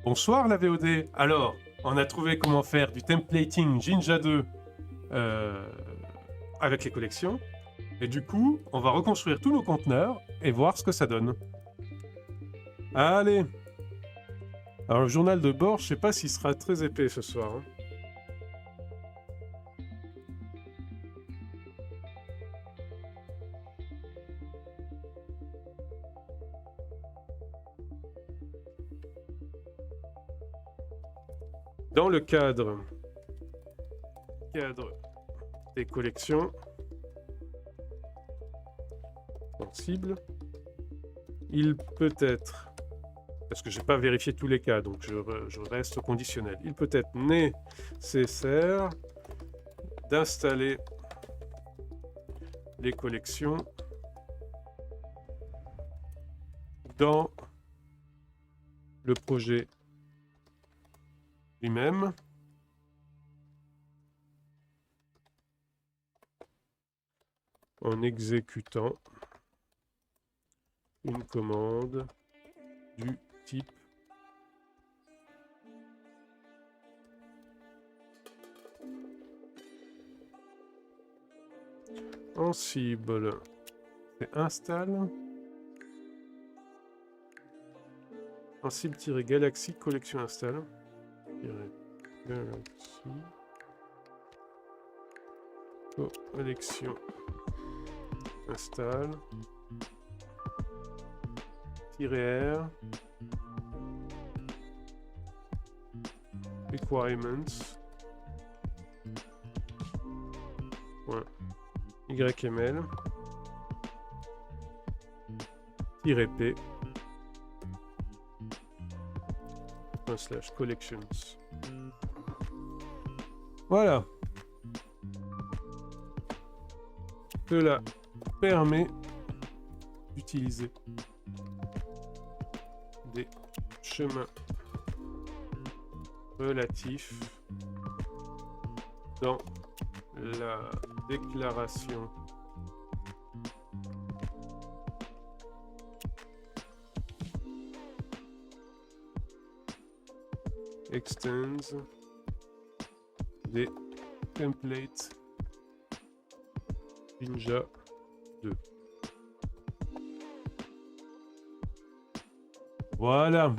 Bonsoir la VOD. Alors, on a trouvé comment faire du templating Jinja 2 avec les collections. Et du coup, on va reconstruire tous nos conteneurs et voir ce que ça donne. Allez. Alors le journal de bord, je sais pas s'il sera très épais ce soir. Hein. Dans le cadre des collections sensibles, il peut être, parce que je n'ai pas vérifié tous les cas, donc je reste au conditionnel, il peut être nécessaire d'installer les collections dans le projet lui-même. En exécutant une commande du type Ansible. C'est install Ansible-Galaxy collection install. Galaxy collection install -r requirements .yml -p /collections. Voilà. Cela permet d'utiliser des chemins relatifs dans la déclaration extends des templates Jinja 2. Voilà.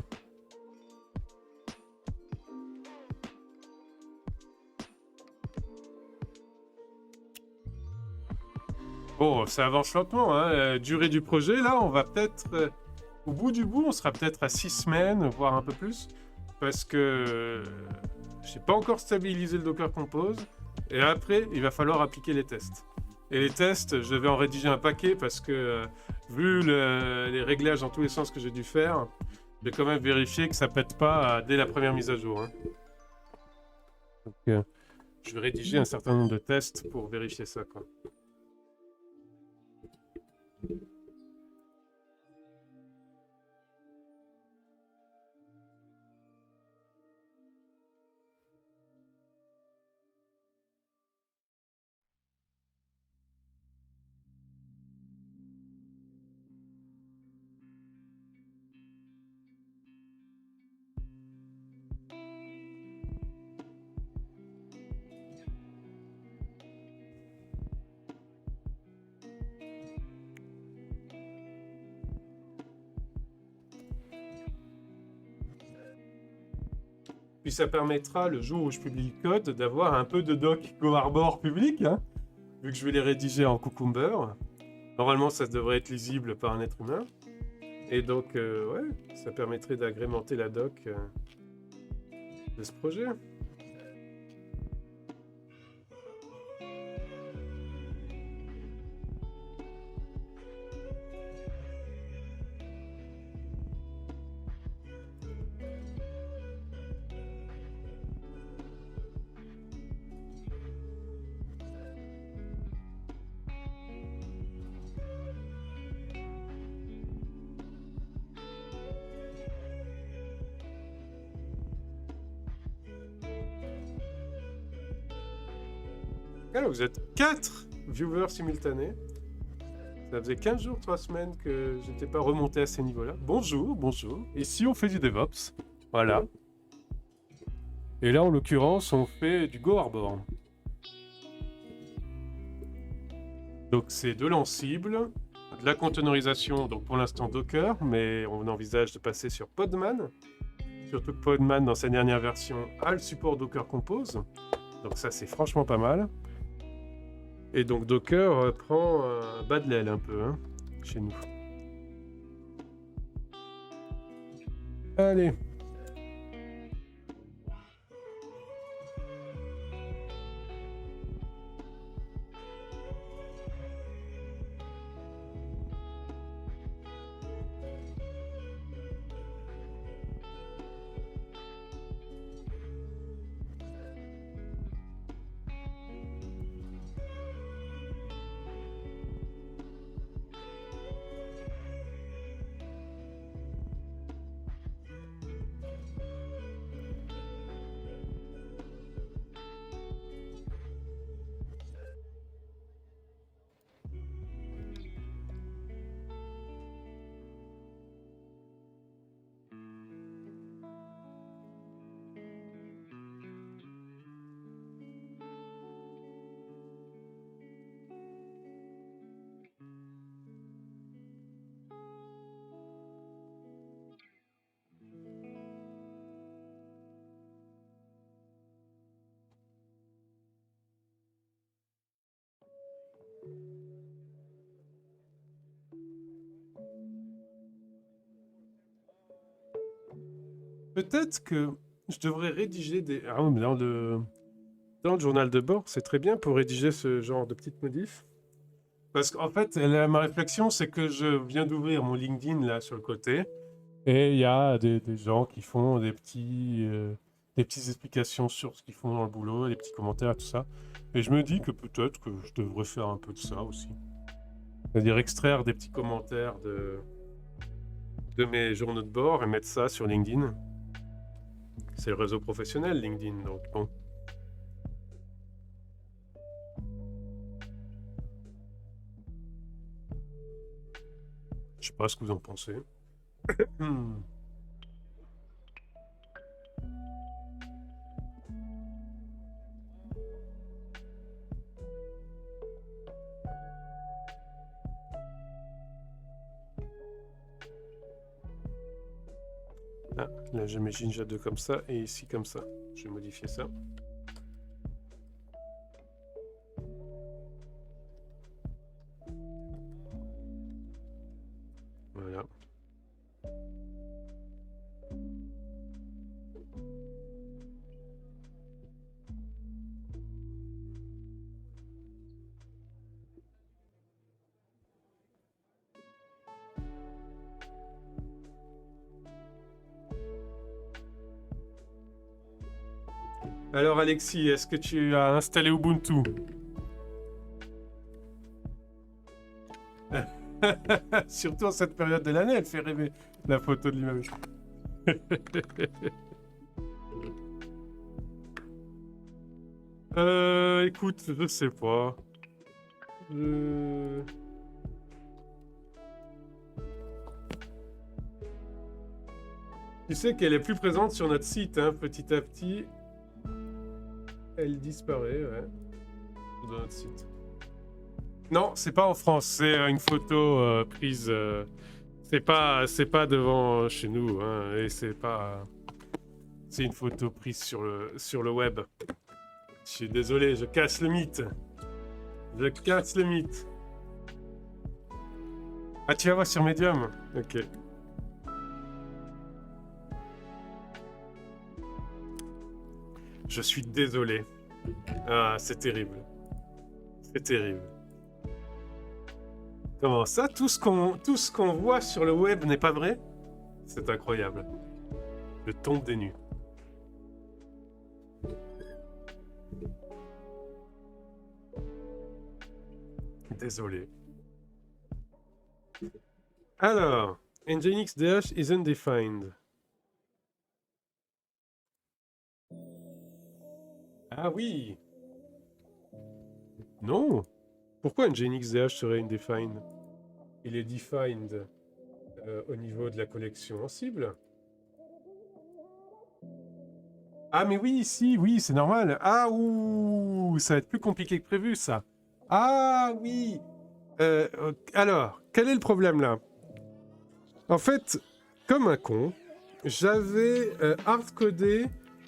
Bon, ça avance lentement, hein. La durée du projet, là, on va peut-être... au bout du bout, on sera peut-être à 6 semaines, voire un peu plus. Parce que j'ai pas encore stabilisé le Docker Compose. Et après, il va falloir appliquer les tests. Et les tests, je vais en rédiger un paquet parce que, vu les réglages dans tous les sens que j'ai dû faire, je vais quand même vérifier que ça pète pas dès la première mise à jour. Hein. Donc, je vais rédiger un certain nombre de tests pour vérifier ça, quoi. Puis ça permettra, le jour où je publie le code, d'avoir un peu de doc GoArbor public, hein, vu que je vais les rédiger en Cucumber. Normalement, ça devrait être lisible par un être humain. Et donc, ouais, ça permettrait d'agrémenter la doc de ce projet. Alors, vous êtes 4 viewers simultanés. Ça faisait 15 jours, 3 semaines que j'étais pas remonté à ces niveaux-là. Bonjour, bonjour. Ici, on fait du DevOps. Voilà. Et là, en l'occurrence, on fait du Go Harbor. Donc c'est de l'Ansible, de la containerisation, donc pour l'instant Docker, mais on envisage de passer sur Podman. Surtout que Podman, dans sa dernière version, a le support Docker Compose. Donc ça, c'est franchement pas mal. Et donc Docker prend bas de l'aile un peu, hein, chez nous. Allez. Peut-être que je devrais rédiger des... Ah, mais dans le journal de bord, c'est très bien pour rédiger ce genre de petites modifs. Parce qu'en fait, ma réflexion, c'est que je viens d'ouvrir mon LinkedIn là sur le côté. Et il y a des gens qui font des petites explications sur ce qu'ils font dans le boulot, des petits commentaires, tout ça. Et je me dis que peut-être que je devrais faire un peu de ça aussi. C'est-à-dire extraire des petits commentaires de mes journaux de bord et mettre ça sur LinkedIn. C'est le réseau professionnel, LinkedIn, donc bon. Je sais pas ce que vous en pensez. Ah, là j'ai mes Jinja 2 comme ça et ici comme ça. Je vais modifier ça. Voilà. Alors Alexis, est-ce que tu as installé Ubuntu? Surtout en cette période de l'année, elle fait rêver la photo de l'image. Écoute, je sais pas. Tu sais qu'elle est plus présente sur notre site, hein, petit à petit. Elle disparaît, ouais, de notre site. Non, c'est pas en France, c'est une photo prise. C'est pas devant chez nous, hein, et c'est pas. C'est une photo prise sur le web. Je suis désolé, je casse le mythe. Je casse le mythe. Ah, tu vas voir sur Medium? Ok. Je suis désolé. Ah, c'est terrible. C'est terrible. Comment ça, tout ce qu'on voit sur le web n'est pas vrai? C'est incroyable. Je tombe des nues. Désolé. Alors, Nginx DH is undefined. Ah oui. Non. Pourquoi Nginx DH serait undefined? Il est defined au niveau de la collection Ansible. Ah, mais oui, si, oui, c'est normal. Ah, ouh, ça va être plus compliqué que prévu, ça. Ah, oui. Alors, quel est le problème, là? En fait, comme un con, j'avais hard-codé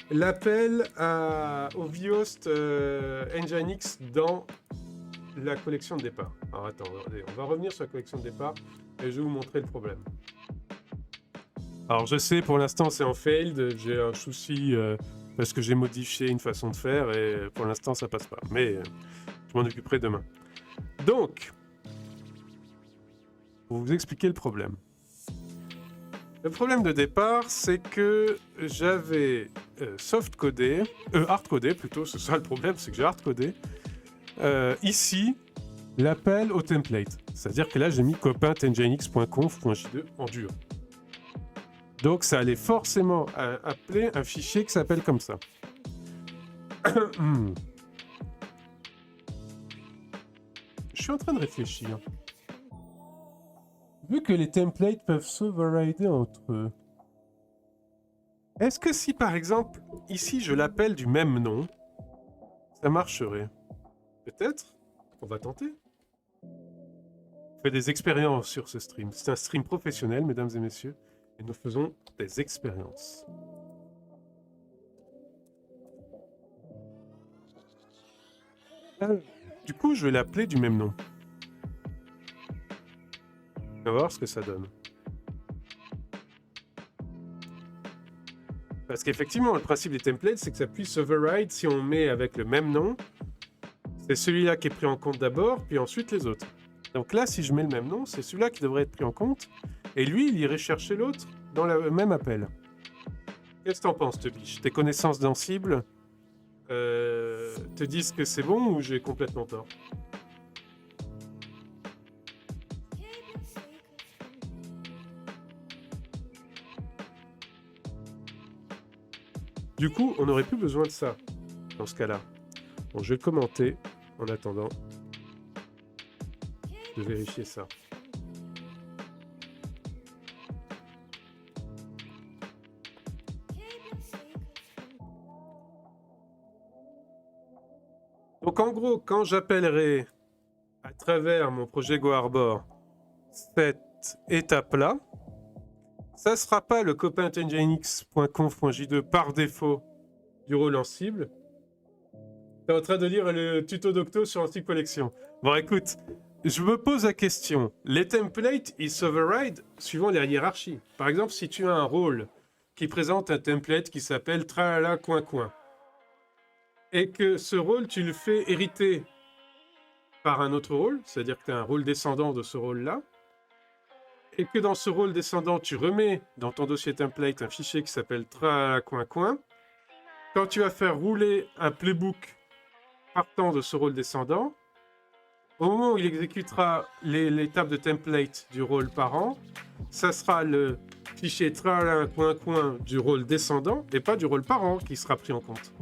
l'appel au Viost Nginx dans la collection de départ. Alors attends, on va revenir sur la collection de départ et je vais vous montrer le problème. Alors je sais, pour l'instant c'est en failed, j'ai un souci parce que j'ai modifié une façon de faire et pour l'instant ça passe pas. Mais je m'en occuperai demain. Donc, pour vous expliquer le problème. Le problème de départ, c'est que j'avais soft-codé, hard-codé plutôt, c'est ça le problème, c'est que j'ai hard-codé, ici, l'appel au template. C'est-à-dire que là, j'ai mis copain.nginx.conf.j2 en dur. Donc, ça allait forcément appeler un fichier qui s'appelle comme ça. Je suis en train de réfléchir. Vu que les templates peuvent s'overrider entre eux, est-ce que si par exemple, ici je l'appelle du même nom, ça marcherait? Peut-être? On va tenter. On fait des expériences sur ce stream. C'est un stream professionnel, mesdames et messieurs, et nous faisons des expériences. Du coup, je vais l'appeler du même nom. On va voir ce que ça donne. Parce qu'effectivement, le principe des templates, c'est que ça puisse override si on met avec le même nom. C'est celui-là qui est pris en compte d'abord, puis ensuite les autres. Donc là, si je mets le même nom, c'est celui-là qui devrait être pris en compte. Et lui, il irait chercher l'autre dans le même appel. Qu'est-ce que t'en penses, Tebiche? Tes connaissances d'Ansible te disent que c'est bon ou j'ai complètement tort? Du coup, on n'aurait plus besoin de ça dans ce cas-là. Bon, je vais le commenter en attendant de vérifier ça. Donc en gros, quand j'appellerai à travers mon projet GoHarbor cette étape-là, ça ne sera pas le copain.nginx.conf.j2 par défaut du rôle Ansible. T'es en train de lire le tuto d'Octo sur Ansible Collection. Bon, écoute, je me pose la question. Les templates, ils s'override suivant les hiérarchies. Par exemple, si tu as un rôle qui présente un template qui s'appelle tralala coin coin, et que ce rôle, tu le fais hériter par un autre rôle, c'est-à-dire que tu as un rôle descendant de ce rôle-là, et que dans ce rôle descendant, tu remets dans ton dossier template un fichier qui s'appelle tralala coin coin, quand tu vas faire rouler un playbook partant de ce rôle descendant, au moment où il exécutera l'étape de template du rôle parent, ça sera le fichier tralala coin coin du rôle descendant et pas du rôle parent qui sera pris en compte.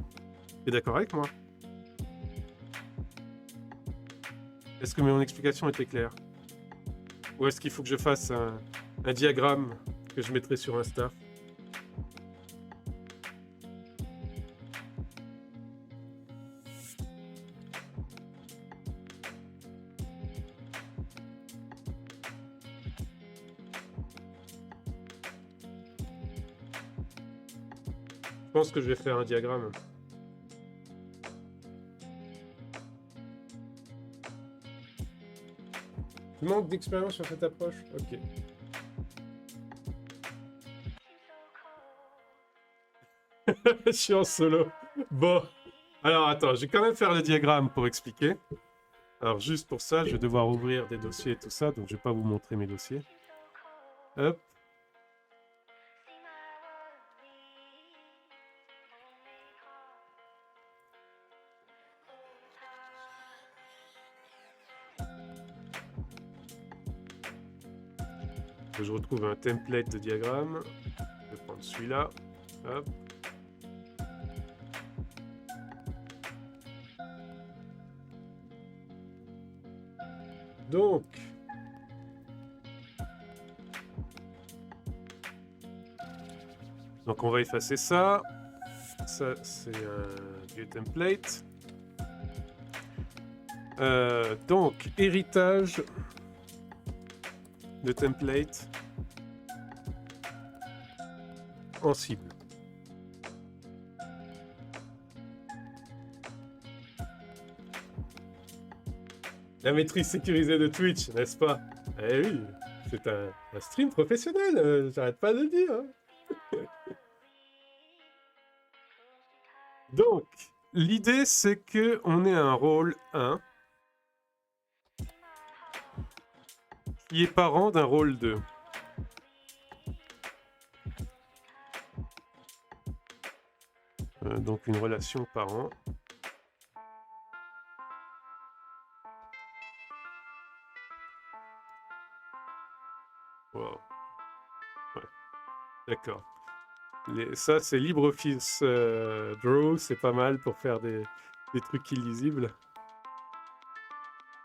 Tu es d'accord avec moi? Est-ce que mon explication était claire? Ou est-ce qu'il faut que je fasse un diagramme que je mettrai sur Insta? Je pense que je vais faire un diagramme. Tu manques d'expérience sur cette approche? Ok. Je suis en solo. Bon. Alors attends, je vais quand même faire le diagramme pour expliquer. Alors juste pour ça, je vais devoir ouvrir des dossiers et tout ça, donc je vais pas vous montrer mes dossiers. Hop. Je retrouve un template de diagramme. Je vais prendre celui-là. Hop. Donc on va effacer ça. Ça, c'est du template. Donc, héritage de template en cible. La maîtrise sécurisée de Twitch, n'est-ce pas? Eh oui, c'est un stream professionnel, j'arrête pas de le dire. Hein. Donc, l'idée, c'est que on ait un rôle 1 qui est parent d'un rôle 2. Donc, une relation parent. Wow. Ouais. D'accord. Ça, c'est LibreOffice Draw, c'est pas mal pour faire des trucs illisibles.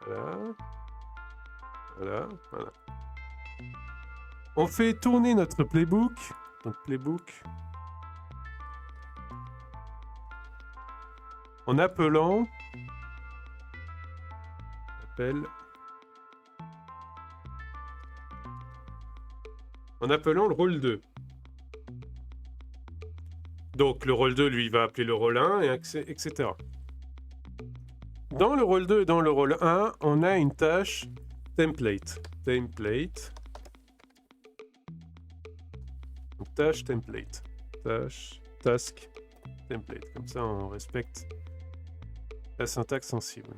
Voilà. Voilà, voilà. On fait tourner notre playbook. Donc, playbook. En appelant... En appelant le rôle 2. Donc le rôle 2, lui, va appeler le rôle 1, etc. Dans le rôle 2 et dans le rôle 1, on a une tâche template. Template. Donc, tâche template. Tâche, task, template. Comme ça, on respecte la syntaxe sensible.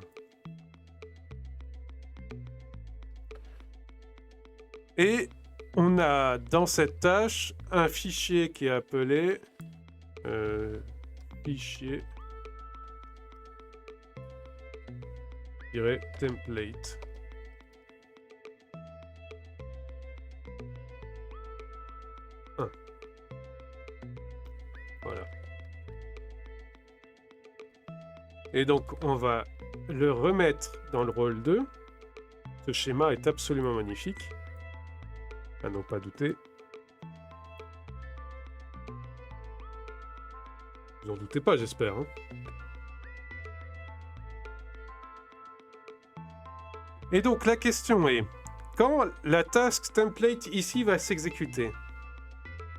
Et on a dans cette tâche un fichier qui est appelé fichier template. Voilà. Et donc on va le remettre dans le rôle 2. Ce schéma est absolument magnifique. À n'en pas douter. Vous en doutez pas, j'espère. Hein. Et donc la question est, quand la task template ici va s'exécuter,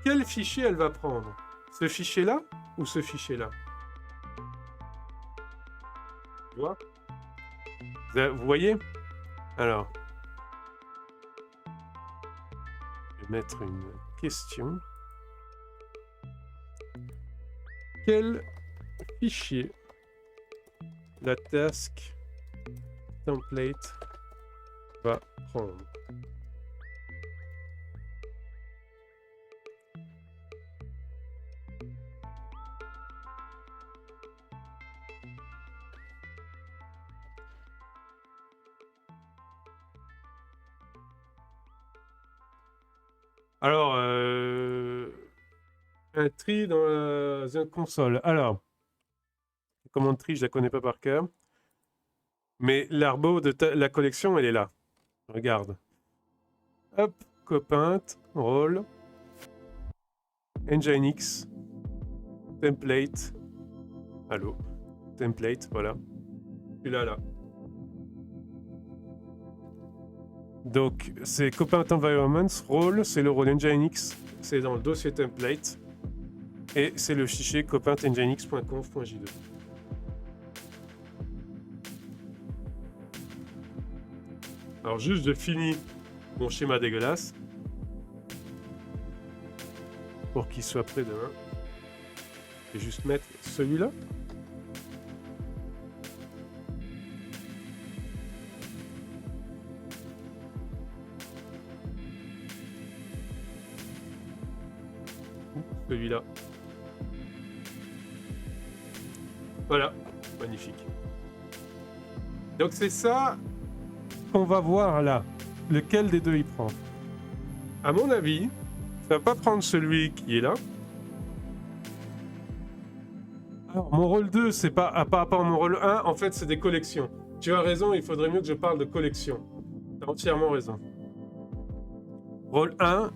quel fichier elle va prendre? Ce fichier-là ou ce fichier-là? Tu vois? Vous voyez? Alors, je vais mettre une question. Quel fichier la task template va prendre? Alors, un tri dans la console. Alors, la commande tri, je la connais pas par cœur. Mais l'arbre de la collection, elle est là. Regarde. Hop, Copint, rôle, Nginx, template. Allô, template, voilà. Celui-là, là. Donc, c'est Copint Environments, rôle, c'est le rôle Nginx, c'est dans le dossier template. Et c'est le fichier copintnginx.conf.j2. Alors juste je finis mon schéma dégueulasse pour qu'il soit prêt demain. Je vais juste mettre celui-là. Celui-là. Voilà, magnifique. Donc c'est ça qu'on va voir là. Lequel des deux il prend? À mon avis, ça va pas prendre celui qui est là. Alors, mon rôle 2, c'est pas par rapport à mon rôle 1, en fait, c'est des collections. Tu as raison, il faudrait mieux que je parle de collection. Tu as entièrement raison. Rôle 1,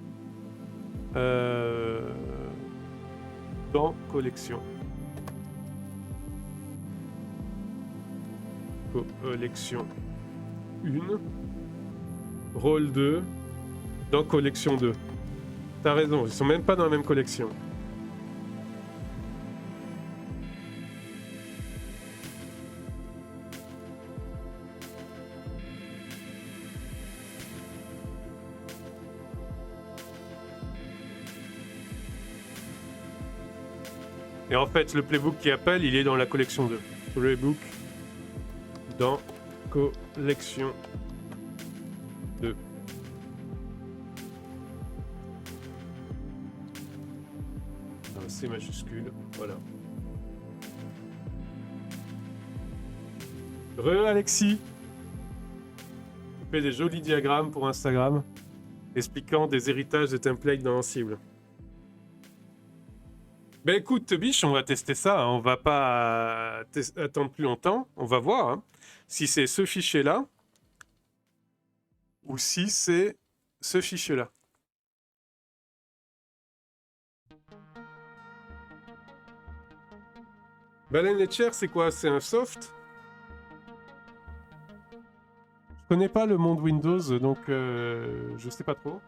dans collection. collection 1, rôle 2, dans collection 2. T'as raison, ils sont même pas dans la même collection. Et en fait, le playbook qui appelle, il est dans la collection 2. Playbook dans collection 2. Un C majuscule, voilà. Alexis. Tu fais des jolis diagrammes pour Instagram, expliquant des héritages de templates dans Ansible. Ben écoute, Biche, on va tester ça. Hein. On va pas attendre plus longtemps. On va voir hein, si c'est ce fichier-là ou si c'est ce fichier-là. Baleine et Chair, c'est quoi? C'est un soft? Je connais pas le monde Windows, donc je sais pas trop.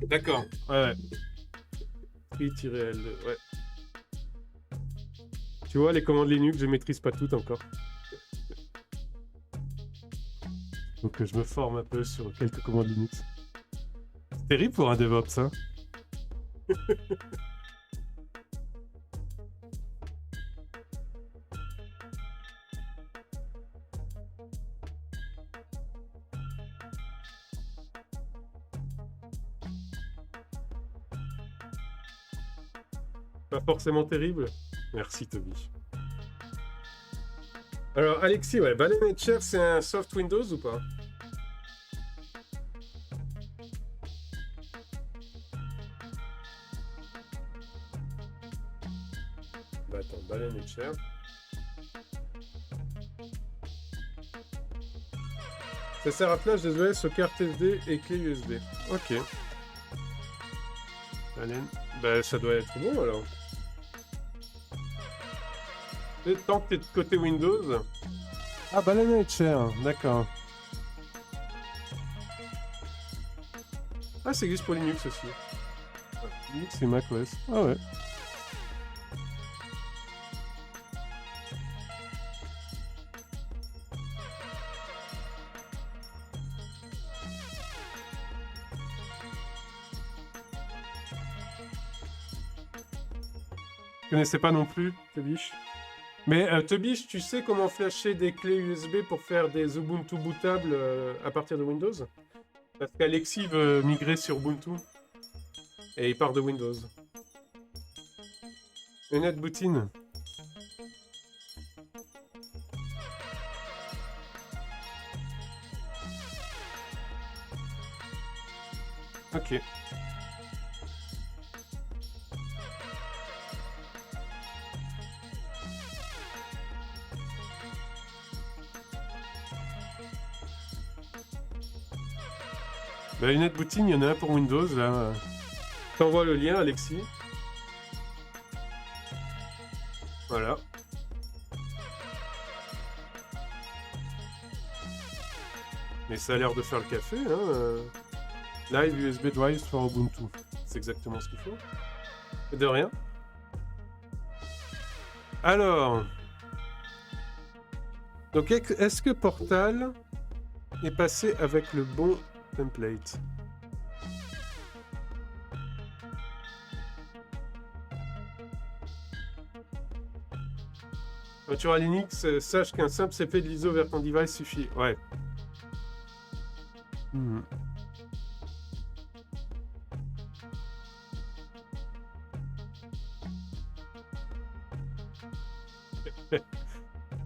D'accord, ouais. Free-L, ouais. Tu vois, les commandes Linux, je maîtrise pas toutes encore. Donc je me forme un peu sur quelques commandes Linux. C'est terrible pour un DevOps, hein. Pas forcément terrible. Merci Toby. Alors Alexis, ouais, Baleine et Chair, c'est un soft Windows ou pas? Bah attends, Baleine et Chair. Ça sert à flash des OS aux cartes SD et clés USB. Ok. Baleine. Bah ça doit être bon alors. Et tant que t'es de côté Windows. Ah, Baleine et Chair, d'accord. Ah, ça existe pour Linux aussi. Linux et macOS. Ah ouais. Je connaissais pas non plus, Tobiche. Mais Tobiche, tu sais comment flasher des clés USB pour faire des Ubuntu bootables à partir de Windows? Parce qu'Alexis veut migrer sur Ubuntu. Et il part de Windows. Une netbootine. Ok. Bah, une netbootine, il y en a un pour Windows, là. T'envoies le lien, Alexis. Voilà. Mais ça a l'air de faire le café, hein. Live USB Drives for Ubuntu. C'est exactement ce qu'il faut. Et de rien. Alors. Donc, est-ce que Portal est passé avec le bon template? Quand tu auras Linux, sache qu'un simple CP de l'ISO vers ton device suffit. Ouais.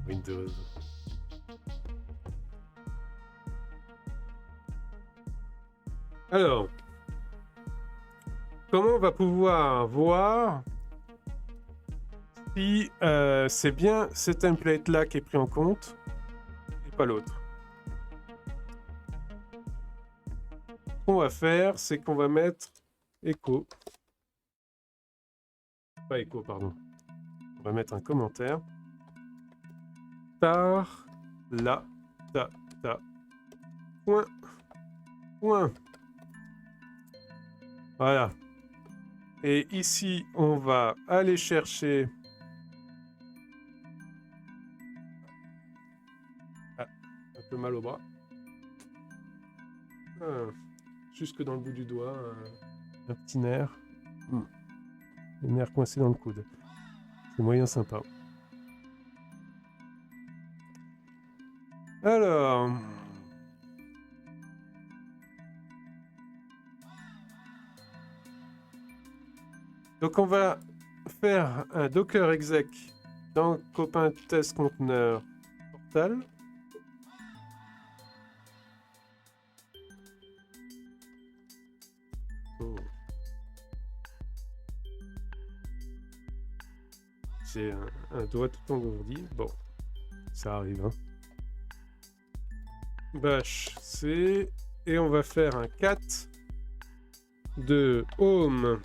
Windows. Alors, comment on va pouvoir voir si c'est bien ce template-là qui est pris en compte et pas l'autre? qu'on va faire, c'est qu'on va mettre echo. Pas echo, pardon. On va mettre un commentaire. Tar, la, ta, ta, point, point. Voilà. Et ici, on va aller chercher... Ah, un peu mal au bras. Ah, jusque dans le bout du doigt, un petit nerf. Le nerf coincé dans le coude. C'est moyen sympa. Alors... Donc on va faire un docker exec dans copain test conteneur portal. Oh. J'ai un doigt tout engourdi. Bon, ça arrive. Hein. Bash C. Et on va faire un cat de home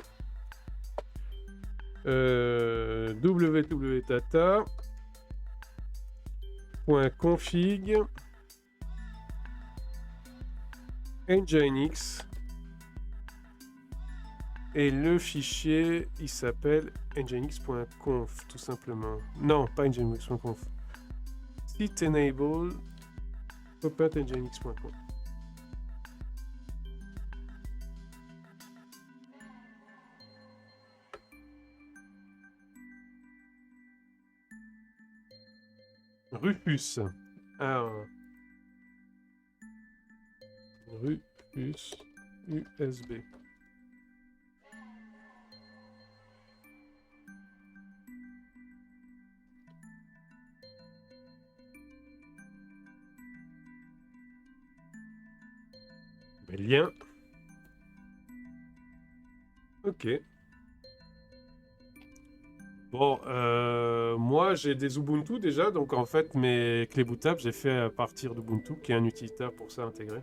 www.data.config nginx et le fichier il s'appelle nginx.conf tout simplement. Non, pas nginx.conf. Site enable open.nginx.conf. Rufus. Alors, Rufus USB. Lien. Ok. Bon, moi j'ai des Ubuntu déjà, donc en fait mes clés bootables j'ai fait à partir d'Ubuntu, qui est un utilitaire pour ça intégré.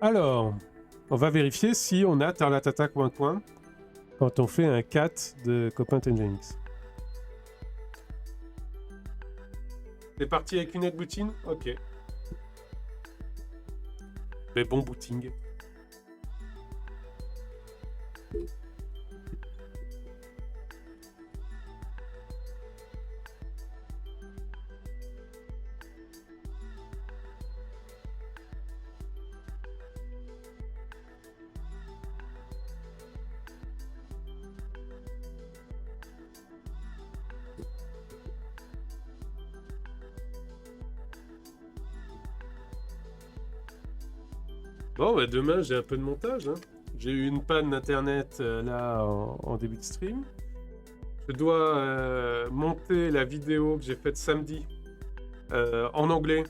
Alors, on va vérifier si on a tarlatata coin quand on fait un cat de copain Nginx. T'es parti avec une aide bootine? Ok. Mais bon booting. Bon, bah demain j'ai un peu de montage. Hein. J'ai eu une panne d'internet là en début de stream. Je dois monter la vidéo que j'ai faite samedi en anglais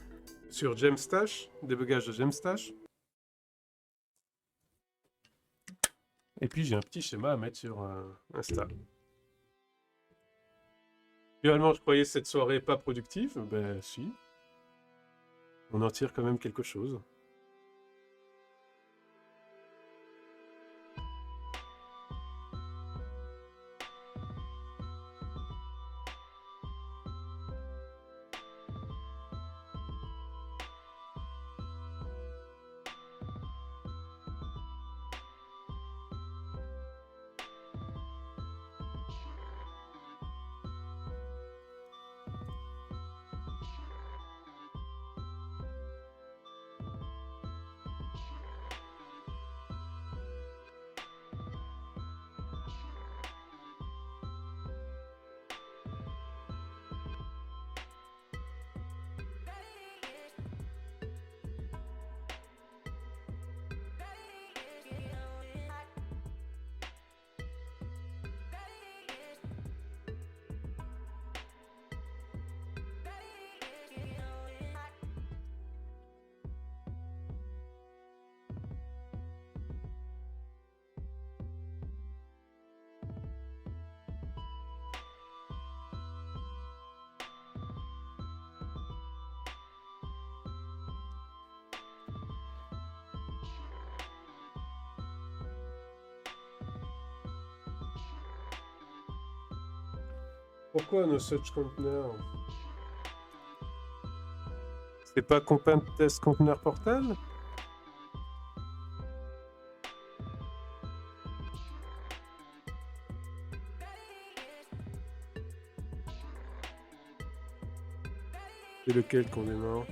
sur Gemstash, débugage de Gemstash. Et puis j'ai un petit schéma à mettre sur Insta. Finalement, je croyais cette soirée pas productive. Ben si. On en tire quand même quelque chose. Pourquoi no such container? C'est pas Compat Test Container Portal? C'est lequel qu'on démarre?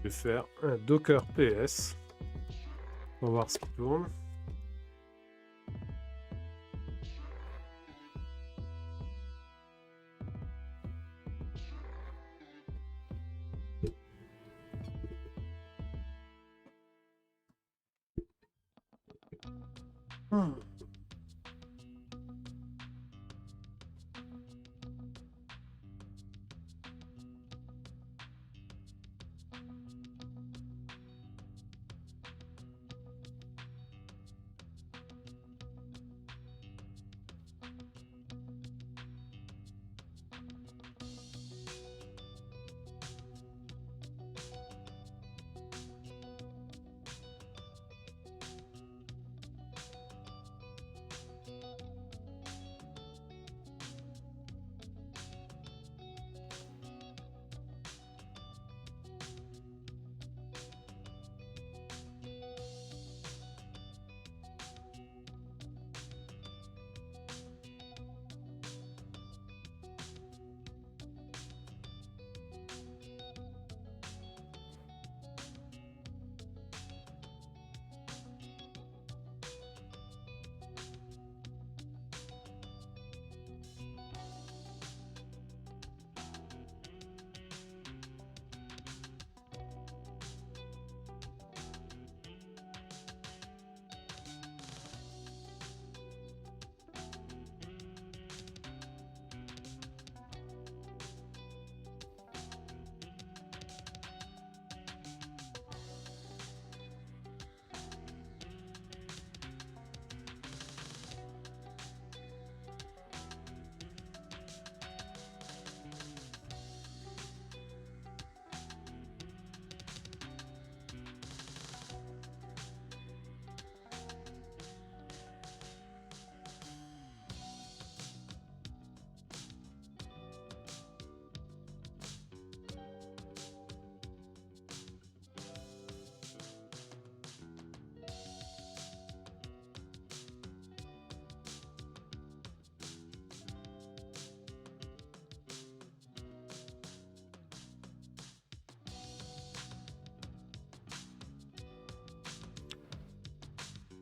Je vais faire un Docker PS. On va voir ce qui tourne.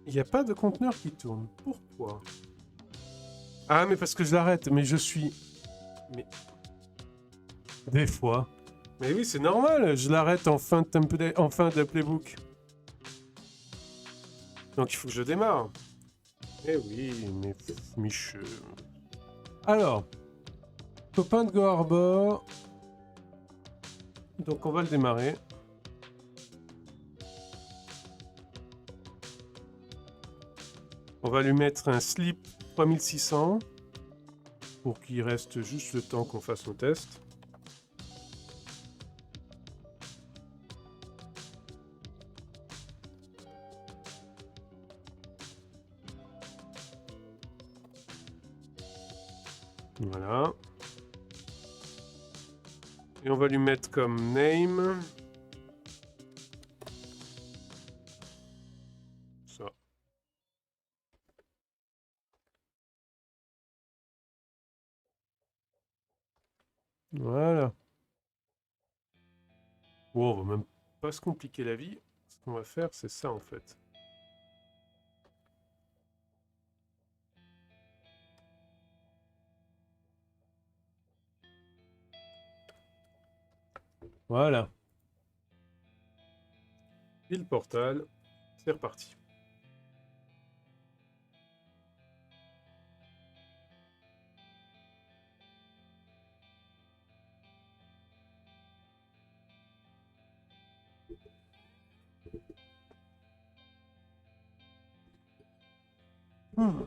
Il n'y a pas de conteneur qui tourne. Pourquoi? Ah, mais parce que je l'arrête. Mais je suis... Mais... Des fois. Mais oui, c'est normal. Je l'arrête en fin de template, en fin de playbook. Donc il faut que je démarre. Eh oui, mais Michel. Alors. Copain de Go Harbor. Donc on va le démarrer. On va lui mettre un slip 3600 pour qu'il reste juste le temps qu'on fasse nos tests. Voilà. Et on va lui mettre comme name. Ça. Voilà. Bon, on va même pas se compliquer la vie. Ce qu'on va faire, c'est ça en fait. Voilà. Et le portal, c'est reparti. Hmm.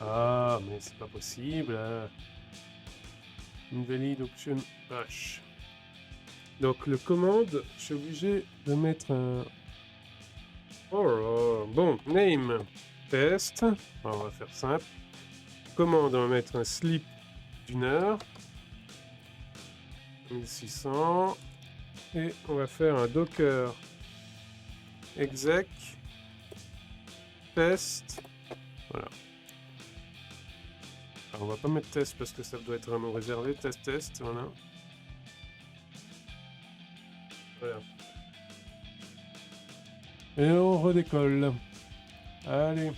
Ah, mais c'est pas possible. Invalid option H. Donc le commande, je suis obligé de mettre un... Oh là, bon, name, test. On va faire simple. Commande, on va mettre un sleep d'une heure. 1600. Et on va faire un docker exec test. Voilà. Alors on va pas mettre test parce que ça doit être un nom réservé. Test, voilà. Voilà. Et on redécolle. Allez.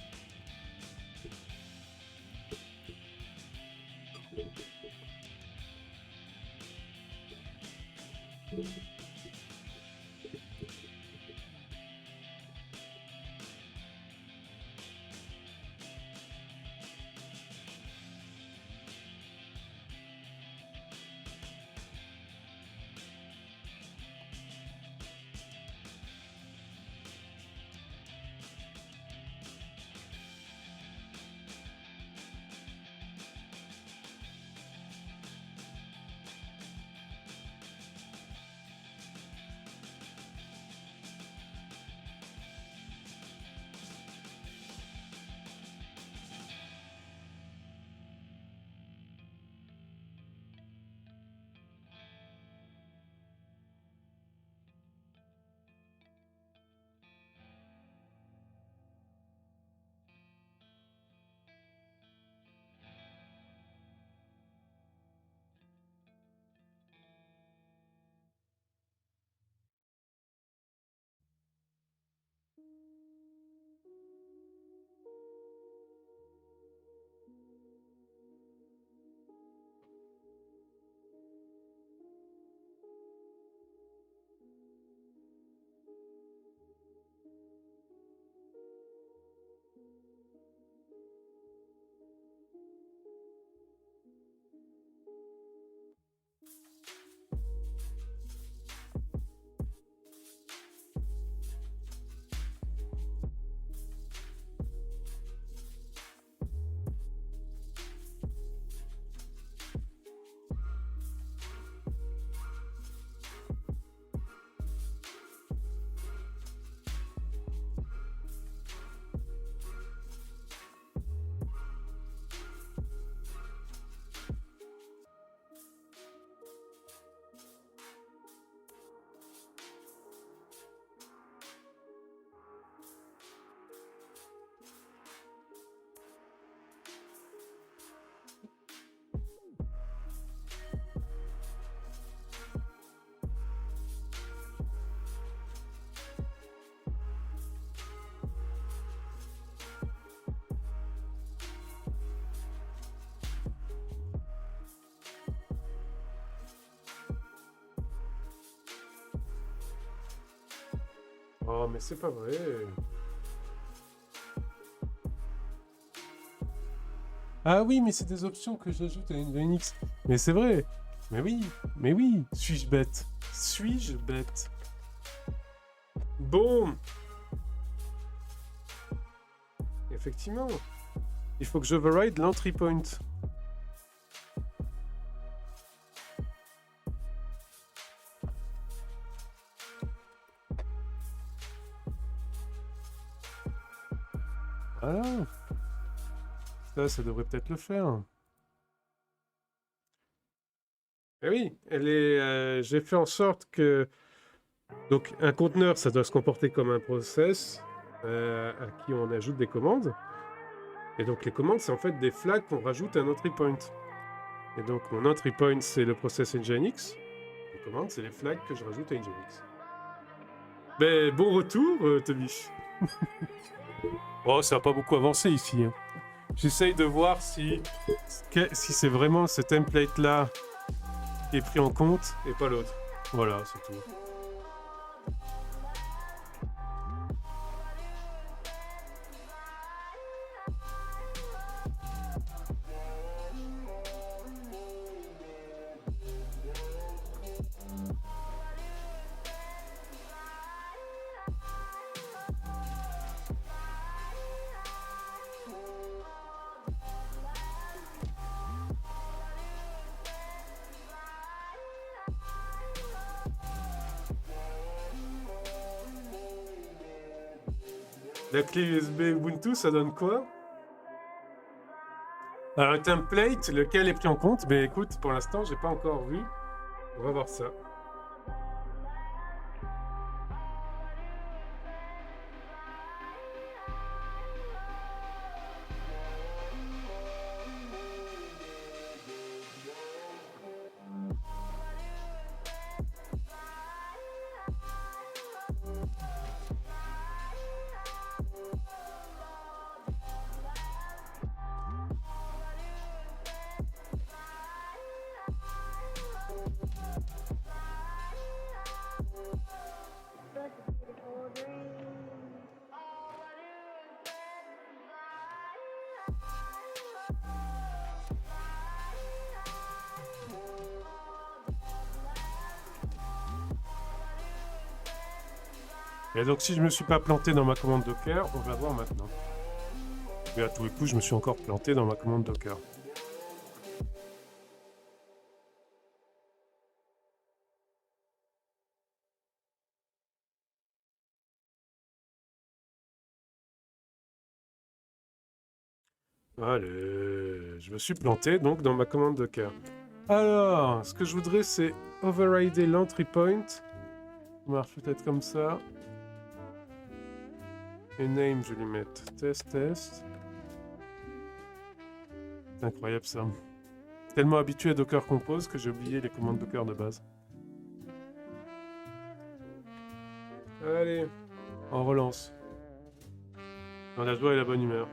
Oh, mais c'est pas vrai. Ah oui, mais c'est des options que j'ajoute à Nginx. Mais c'est vrai. Mais oui. Suis-je bête? Suis-je bête? Bon. Effectivement. Il faut que j'override l'entry point. Voilà. Ça devrait peut-être le faire. Eh oui, j'ai fait en sorte que... Donc, un conteneur, ça doit se comporter comme un process à qui on ajoute des commandes. Et donc, les commandes, c'est en fait des flags qu'on rajoute à un entry point. Et donc, mon entry point, c'est le process Nginx. Les commandes, c'est les flags que je rajoute à Nginx. Ben, bon retour, Toby. Oh, ça n'a pas beaucoup avancé ici. Hein. J'essaye de voir si c'est vraiment ce template-là qui est pris en compte et pas l'autre. Voilà, c'est tout. La clé USB Ubuntu, ça donne quoi? Un template, lequel est pris en compte? Mais écoute, pour l'instant, j'ai pas encore vu. On va voir ça. Et donc, si je me suis pas planté dans ma commande Docker, on va voir maintenant. Mais à tous les coups, je me suis encore planté dans ma commande Docker. Allez, je me suis planté donc dans ma commande Docker. Alors, ce que je voudrais, c'est overrider l'entry point. Ça marche peut-être comme ça. Et name, je vais lui mettre test. C'est incroyable ça. Tellement habitué à Docker Compose que j'ai oublié les commandes Docker de base. Allez, on relance. Dans la joie et la bonne humeur.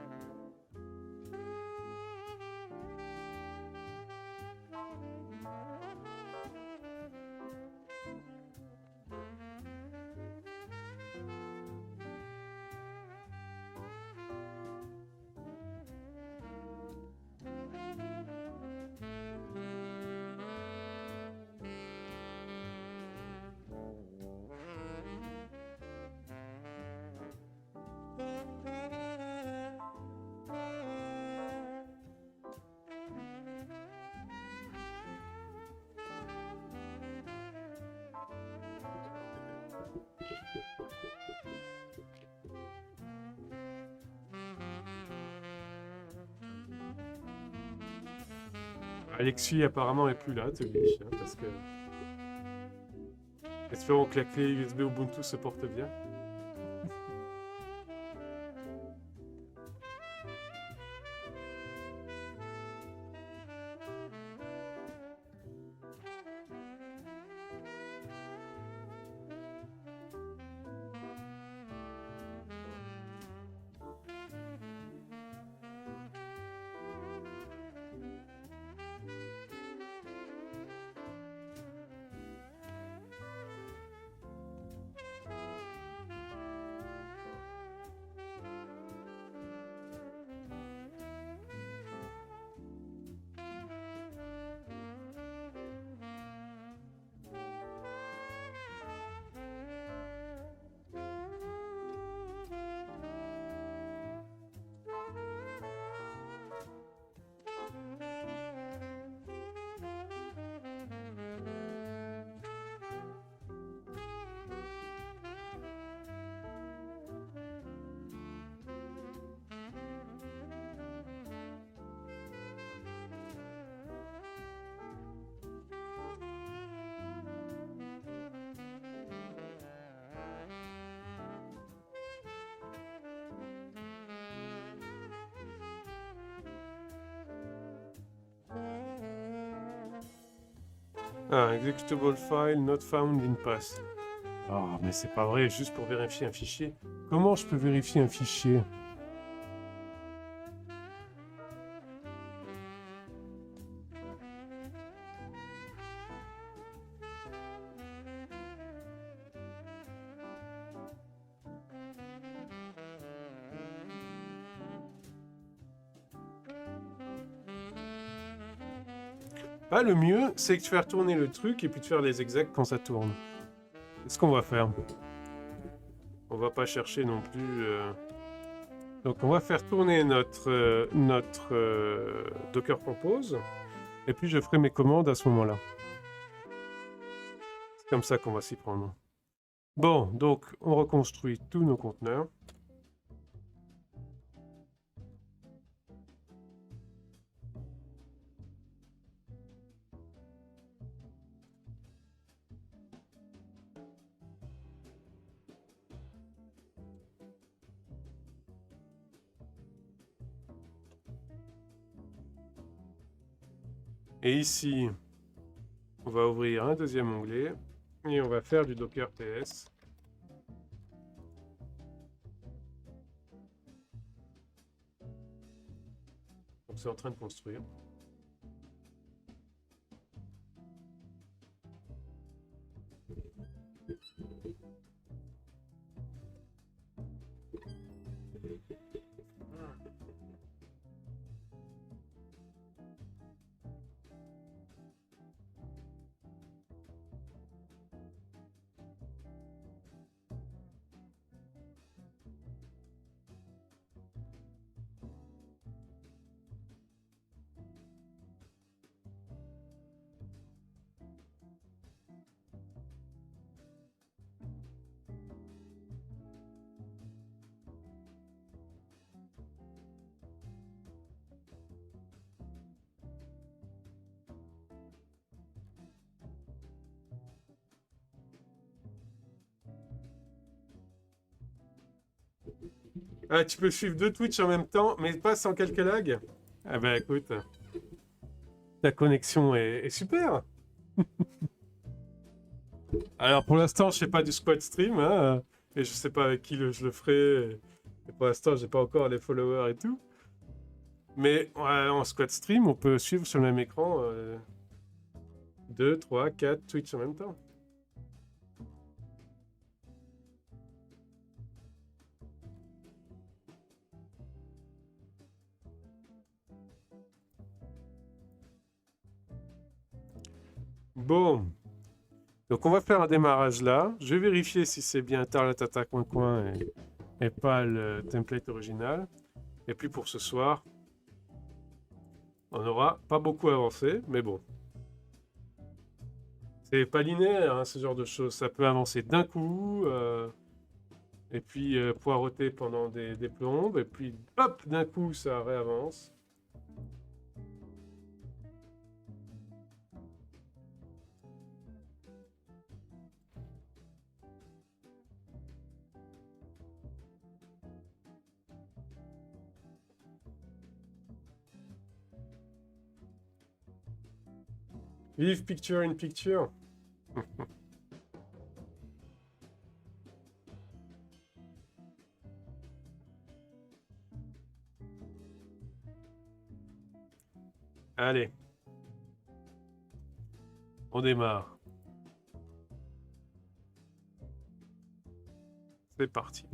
Alexis apparemment est plus là, Toby, hein, parce que... Espérons que la clé USB Ubuntu se porte bien. Ah, executable file not found in path. Oh, mais c'est pas vrai, juste pour vérifier un fichier. Comment je peux vérifier un fichier? Ah, le mieux, c'est que tu fais retourner le truc et puis de faire les execs quand ça tourne. C'est ce qu'on va faire. On va pas chercher non plus... Donc on va faire tourner notre Docker Compose. Et puis je ferai mes commandes à ce moment-là. C'est comme ça qu'on va s'y prendre. Bon, donc on reconstruit tous nos conteneurs. Et ici, on va ouvrir un deuxième onglet et on va faire du Docker TS. Donc c'est en train de construire. Ah, tu peux suivre deux Twitch en même temps, mais pas sans quelques lags? Ah bah écoute, ta connexion est super. Alors pour l'instant, je sais pas du squad stream, hein, et je sais pas avec qui je le ferai. Et pour l'instant, j'ai pas encore les followers et tout. Mais en squad stream, on peut suivre sur le même écran 2, 3, 4 Twitch en même temps. Bon. Donc on va faire un démarrage là. Je vais vérifier si c'est bien Tarlatata coin coin et pas le template original. Et puis pour ce soir, on n'aura pas beaucoup avancé, mais bon. C'est pas linéaire, hein, ce genre de choses. Ça peut avancer d'un coup, et puis poireauter pendant des plombes, et puis hop, d'un coup, ça réavance. Vive picture in picture. Allez. On démarre. C'est parti.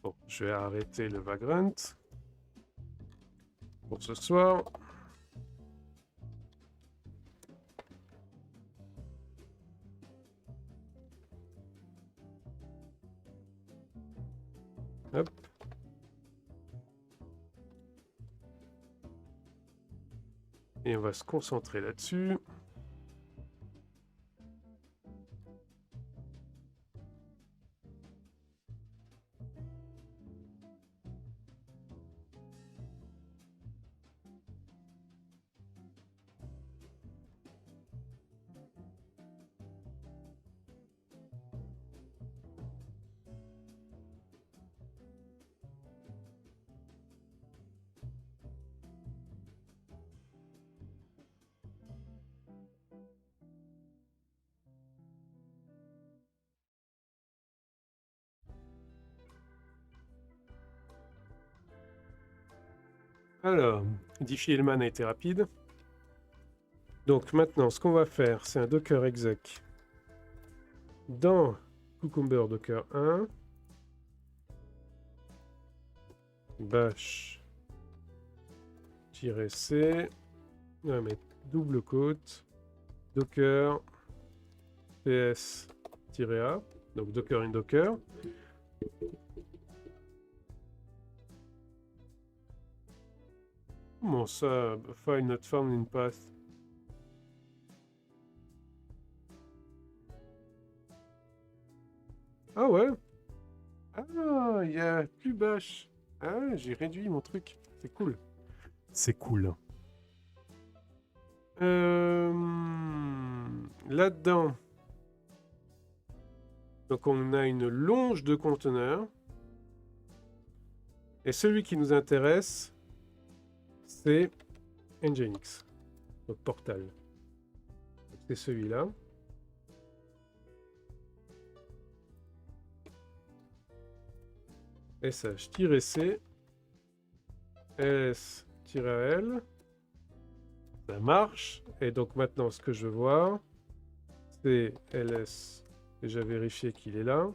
Bon, je vais arrêter le Vagrant pour ce soir. Hop. Et on va se concentrer là-dessus. Alors, Diffie-Hellman a été rapide. Donc maintenant, ce qu'on va faire, c'est un docker exec dans Cucumber Docker 1, bash -c, on va mettre double quote, docker ps-a, donc docker in docker. Comment ça, file not found in path? Ah ouais. Ah, il y a plus bash. Ah, j'ai réduit mon truc. C'est cool. C'est cool. Là-dedans, donc on a une longe de conteneurs. Et celui qui nous intéresse, c'est Nginx, donc Portal. C'est celui-là. sh-c ls-al, ça marche. Et donc maintenant, ce que je veux voir, c'est ls, déjà vérifié qu'il est là.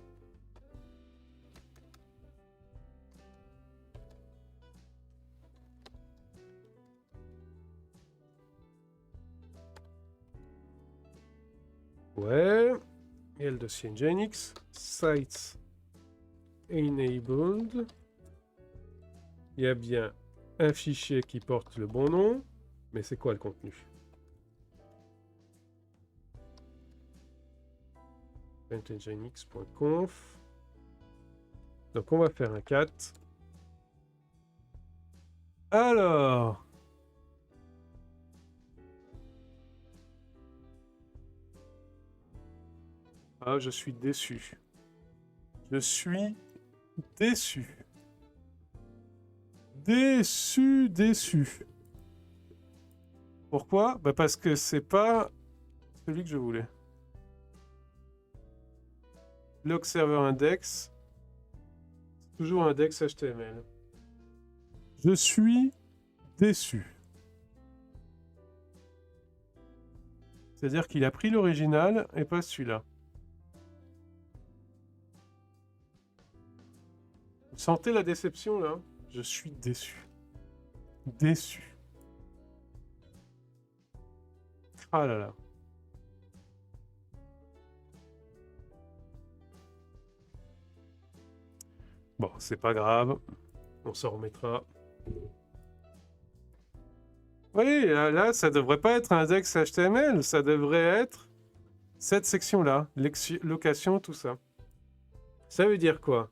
Ouais, il y a le dossier Nginx, sites enabled. Il y a bien un fichier qui porte le bon nom, mais c'est quoi le contenu? nginx.conf. Donc on va faire un cat. Alors, ah, je suis déçu. Je suis déçu. Déçu. Pourquoi? Bah parce que c'est pas celui que je voulais. Log server index. Toujours index HTML. Je suis déçu. C'est-à-dire qu'il a pris l'original et pas celui-là. Vous sentez la déception là? Je suis déçu. Déçu. Ah là là. Bon, c'est pas grave. On s'en remettra. Oui, là, ça devrait pas être un index HTML. Ça devrait être cette section-là. Location, tout ça. Ça veut dire quoi?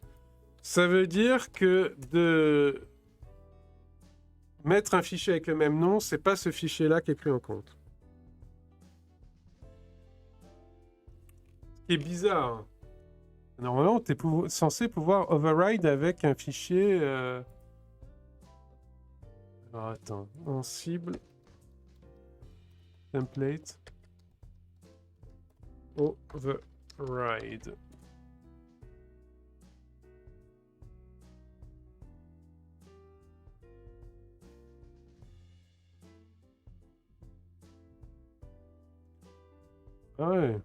Ça veut dire que de mettre un fichier avec le même nom, c'est pas ce fichier-là qui est pris en compte. Ce qui est bizarre. Normalement, tu es censé pouvoir override avec un fichier... Alors attends, en cible, template, override. Ah ouais.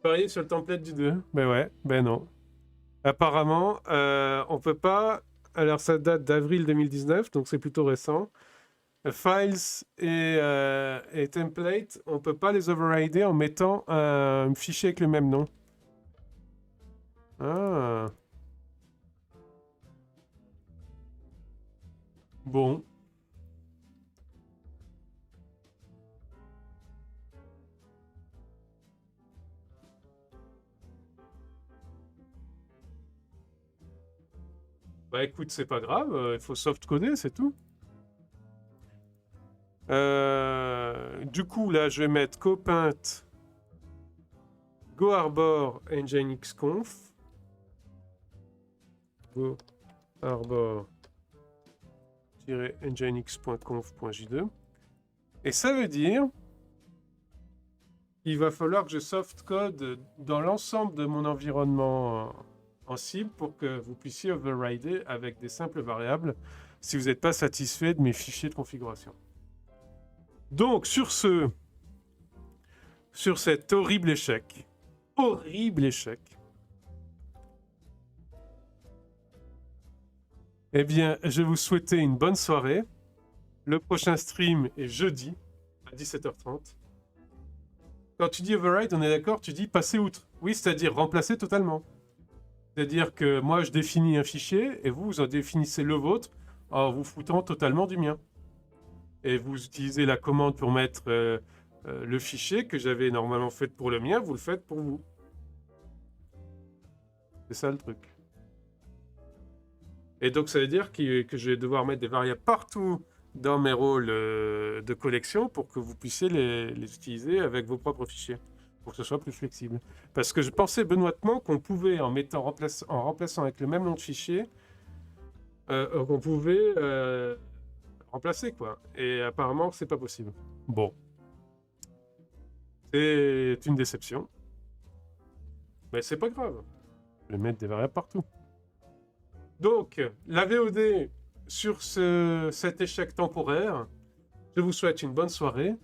Parier sur le template du 2. Ben ouais, ben non. Apparemment, on peut pas... Alors ça date d'avril 2019, donc c'est plutôt récent. Files et templates, on peut pas les overrider en mettant un fichier avec le même nom. Ah. Bon. Bah écoute, c'est pas grave, il faut soft-coder, c'est tout. Du coup, là, je vais mettre copaint goarbor nginxconf. goarbor-nginx.conf.j2. Et ça veut dire il va falloir que je soft-code dans l'ensemble de mon environnement en cible pour que vous puissiez overrider avec des simples variables si vous n'êtes pas satisfait de mes fichiers de configuration. Donc, sur cet horrible échec, eh bien, je vais vous souhaiter une bonne soirée. Le prochain stream est jeudi à 17h30. Quand tu dis override, on est d'accord, tu dis passer outre. Oui, c'est-à-dire remplacer totalement. C'est-à-dire que moi, je définis un fichier et vous en définissez le vôtre en vous foutant totalement du mien. Et vous utilisez la commande pour mettre le fichier que j'avais normalement fait pour le mien, vous le faites pour vous. C'est ça le truc. Et donc, ça veut dire que je vais devoir mettre des variables partout dans mes rôles de collection pour que vous puissiez les utiliser avec vos propres fichiers, pour que ce soit plus flexible. Parce que je pensais benoîtement qu'on pouvait, en remplaçant avec le même nom de fichier, qu'on pouvait remplacer, quoi. Et apparemment, c'est pas possible. Bon. C'est une déception. Mais c'est pas grave. Je vais mettre des variables partout. Donc, la VOD sur cet échec temporaire. Je vous souhaite une bonne soirée.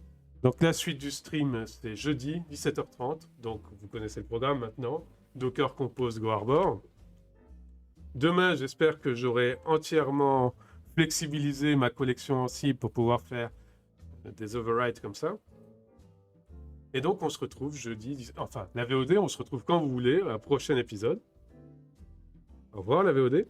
Donc, la suite du stream, c'est jeudi, 17h30. Donc, vous connaissez le programme maintenant. Docker Compose Go Arbor. Demain, j'espère que j'aurai entièrement flexibilisé ma collection en cible pour pouvoir faire des overrides comme ça. Et donc, on se retrouve jeudi. Enfin, la VOD, on se retrouve quand vous voulez, à un prochain épisode. Au revoir, la VOD.